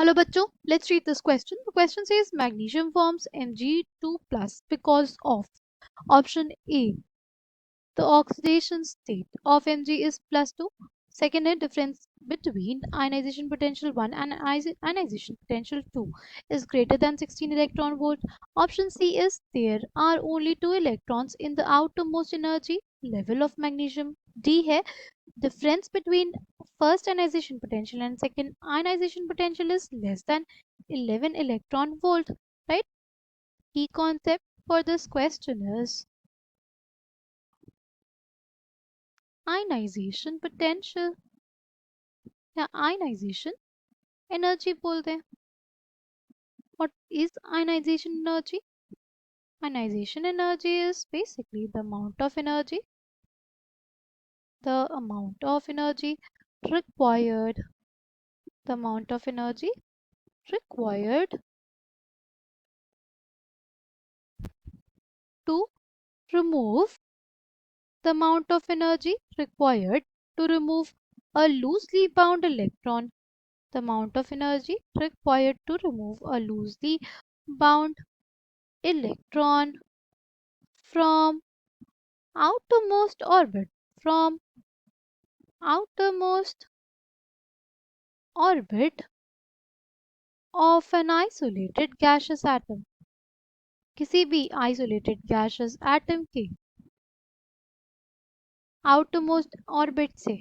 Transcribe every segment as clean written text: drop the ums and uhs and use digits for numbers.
Hello bachcho, let's read this question. The question says magnesium forms Mg2 plus because of option A, the oxidation state of Mg is plus 2. Second, a difference between ionization potential 1 and ionization potential 2 is greater than 16 electron volt. Option C is there are only 2 electrons in the outermost energy level of magnesium. D है difference between first ionization potential and second ionization potential is less than 11 electron volt, right? Key concept for this question is ionization potential या ionization energy बोलते हैं. What is ionization energy? Ionization energy is basically the amount of energy required the amount of energy required to remove the amount of energy required to remove a loosely bound electron, the amount of energy required to remove a loosely bound electron from outermost orbit from outermost orbit of an isolated gaseous atom. किसी भी isolated gaseous atom के outermost orbit से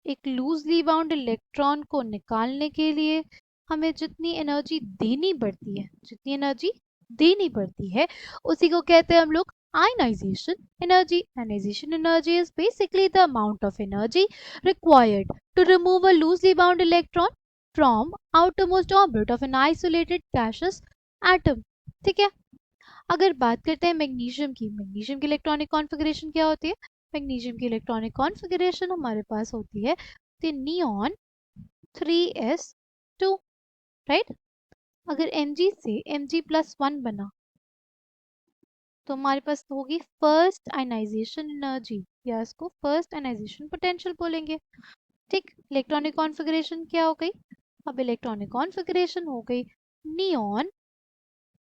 एक loosely bound electron को निकालने के लिए हमें जितनी एनर्जी देनी पड़ती है उसी को कहते हैं हम लोग ionization energy. Ionization energy is basically the amount of energy required to remove a loosely bound electron from outermost orbit of an isolated gaseous atom. ठीक है. अगर बात करते हैं मैग्नीशियम की इलेक्ट्रॉनिक कॉन्फ़िगरेशन क्या होती है? मैग्नीशियम की इलेक्ट्रॉनिक कॉन्फ़िगरेशन हमारे पास होती है द नियॉन 3s2, राइट. अगर Mg से Mg+1 बना तो हमारे पास होगी फर्स्ट आयनाइजेशन एनर्जी या इसको फर्स्ट आयनाइजेशन पोटेंशियल बोलेंगे. ठीक. इलेक्ट्रॉनिक कॉन्फ़िगरेशन क्या हो गई? अब इलेक्ट्रॉनिक कॉन्फ़िगरेशन हो गई नियॉन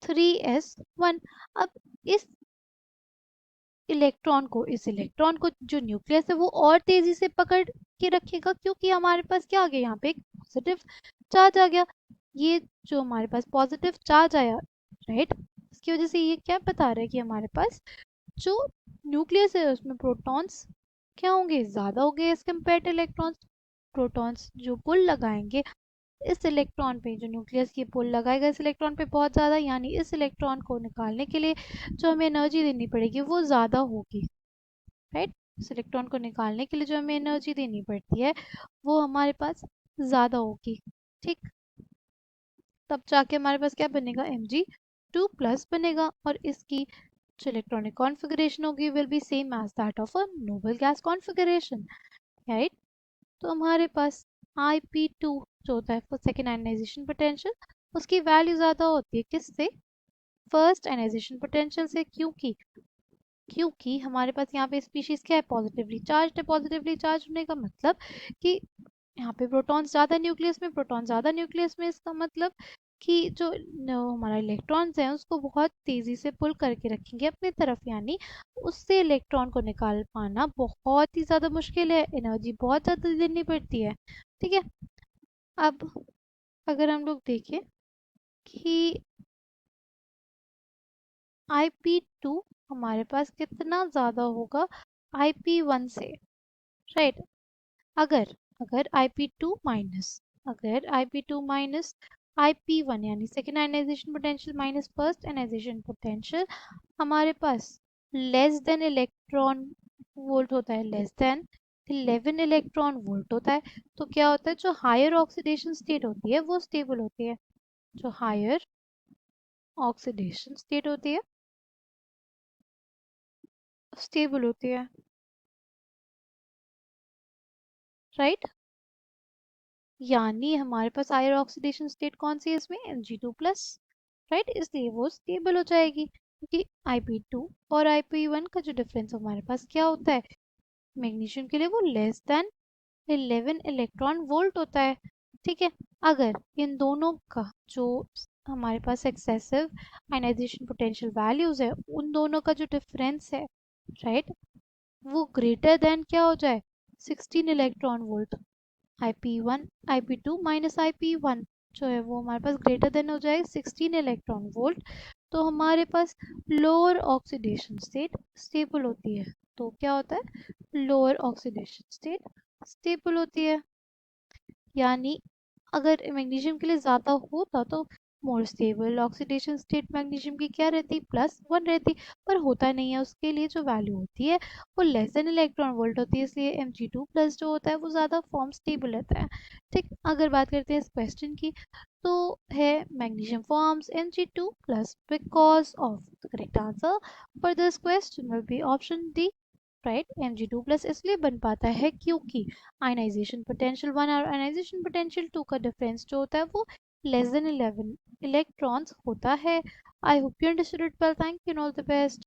3s1. अब इस इलेक्ट्रॉन को जो न्यूक्लियस है वो और तेजी से पकड़ के रखेगा क्योंकि हमारे पास क्या आ गया, यहाँ पे एक पॉजिटिव चार्ज आ गया. ये जो हमारे पास पॉजिटिव चार्ज आया, राइट, इसकी वजह से ये क्या बता रहा है कि हमारे पास जो न्यूक्लियस है उसमें प्रोटॉन्स क्या होंगे, ज़्यादा होंगे as compare to electrons. Protons जो पुल लगाएंगे इस इलेक्ट्रॉन पे, जो न्यूक्लियस की पुल लगाएगा इस इलेक्ट्रॉन पे बहुत ज़्यादा, यानी इस इलेक्ट्रॉन को निकालने के लिए जो हमें एनर्जी देनी पड़ेगी वो ज़्यादा होगी, राइट. इस इलेक्ट्रॉन को निकालने के लिए जो हमें एनर्जी देनी पड़ती है वो हमारे पास ज़्यादा होगी. ठीक. तब जाके हमारे पास क्या बनेगा, Mg2+ बनेगा और इसकी जो इलेक्ट्रॉनिक कॉन्फ़िगरेशन होगी will be same as that of a noble gas configuration, right. तो हमारे पास Ip2 जो होता है सेकेंड आयनाइजेशन पोटेंशियल, उसकी वैल्यू ज़्यादा होती है किससे, फर्स्ट आयनाइजेशन पोटेंशियल से. क्योंकि हमारे पास यहाँ पे स्पीशीज क्या है, पॉजिटिवली चार्ज है. पॉजिटिवली चार्ज होने का मतलब कि यहाँ पे प्रोटॉन्स ज़्यादा न्यूक्लियस में इसका मतलब कि जो हमारा इलेक्ट्रॉन्स हैं उसको बहुत तेज़ी से पुल करके रखेंगे अपनी तरफ, यानी उससे इलेक्ट्रॉन को निकाल पाना बहुत ही ज़्यादा मुश्किल है, एनर्जी बहुत ज़्यादा देनी पड़ती है. ठीक है. अब अगर हम लोग देखें कि Ip2 हमारे पास कितना ज़्यादा होगा Ip1 से, राइट. अगर अगर Ip2 माइनस Ip1 यानी second ionisation potential minus first ionisation potential हमारे पास लेस देन इलेक्ट्रॉन वोल्ट होता है, लेस देन 11 इलेक्ट्रॉन वोल्ट होता है. तो क्या होता है, जो हायर ऑक्सीडेशन स्टेट होती है वो स्टेबल होती है. जो हायर ऑक्सीडेशन स्टेट होती है स्टेबल होती है, राइट. यानी हमारे पास हायर ऑक्सीडेशन स्टेट कौन सी है इसमें, Mg2+, राइट. इसलिए वो स्टेबल हो जाएगी क्योंकि Ip2 और Ip1 का जो डिफरेंस हमारे पास क्या होता है मैग्नीशियम के लिए, वो लेस देन 11 इलेक्ट्रॉन वोल्ट होता है. ठीक है. अगर इन दोनों का जो हमारे पास एक्सेसिव आयनाइजेशन पोटेंशियल वैल्यूज है उन दोनों का जो डिफरेंस है, राइट, वो ग्रेटर देन क्या हो जाए 16 electron volt, IP1 IP2 minus IP1 जो है वो हमारे पास ग्रेटर देन हो जाए 16 इलेक्ट्रॉन वोल्ट, तो हमारे पास लोअर ऑक्सीडेशन स्टेट स्टेबल होती है। तो क्या होता है, लोअर ऑक्सीडेशन स्टेट स्टेबल होती है। यानी अगर मैग्नीशियम के लिए ज़्यादा होता तो more stable oxidation state magnesium की क्या रहती, +1 रहती, पर होता नहीं है। उसके लिए जो वैल्यू होती है वो लेस देन इलेक्ट्रॉन वोल्ट होती है, इसलिए Mg2+ जो होता है वो ज़्यादा फॉर्म स्टेबल रहता है। ठीक, अगर बात करते हैं इस क्वेश्चन की, तो है magnesium forms Mg2+ because of the correct answer for this question will be option D, right. Mg2+ इसलिए बन पाता है क्योंकि आयनाइजेशन पोटेंशियल 1 और आयनाइजेशन पोटेंशियल 2 का डिफरेंस जो होता है वो लेस देन 11 इलेक्ट्रॉन्स होता है। I hope you understood it well, thank you, all the best.